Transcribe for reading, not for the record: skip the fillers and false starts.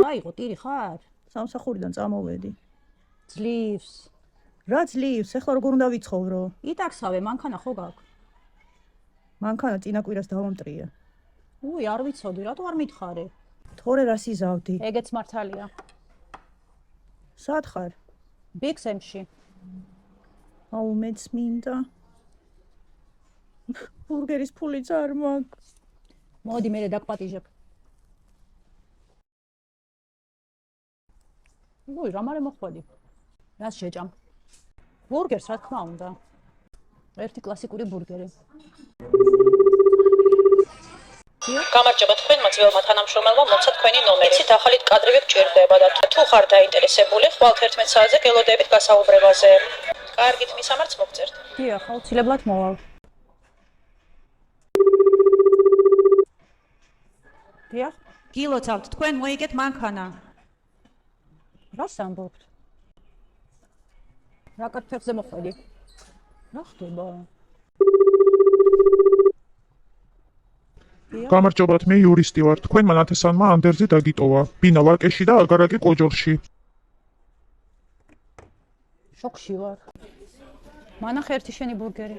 აიღო, ტირი ხარ? სამსახურიდან წამოვედი. ძლივს. რა ძლივს? ეხლა როგორ უნდა ვიცხოვრო? იტაქსავე, მანქანა ხო გაქვს? მანქანა წინა კვირას დავამტრია. უი, არ ვიცოდი, რატო არ მითხარი? თორე რას იზავდი? ეგეც მართალია. სად ხარ? ბიქსემში. აუ მეც მინდა. ბურგერის ფულიც არ მაქვს. მოდი მე დაგპატიჟებ. უი, რა მარე მოხვედი. რას შეჭამ? ბურგერს რა თქმა უნდა. ერთი კლასიკური ბურგერი. გამარჯობა თქვენმა ძველმა თანამშრომელმა მოცა თქვენი ნომერი. იცით ახალი კადრები გჭირდება და თუ ხარ დაინტერესებული, ხვალ 11 საათზე გელოდებით გასაუბრებაზე. კარგით, მისამართს მოგწერთ. დიახ, აუცილებლად მოვალ. დიახ, გილოცავთ, თქვენ მოიგეთ მანქანა. რას ამბობთ? რა კარტებზე მოხვედი? რა ხდება? გამარჯობათ, მე იურისტი ვარ. თქვენმა ნათესანმა ანდერზე დაგიტოვა. ბინა ვარკეში და აგარაკი კოჯორში. შოქში ვარ. მანახე ერთი შენი ბურგერი.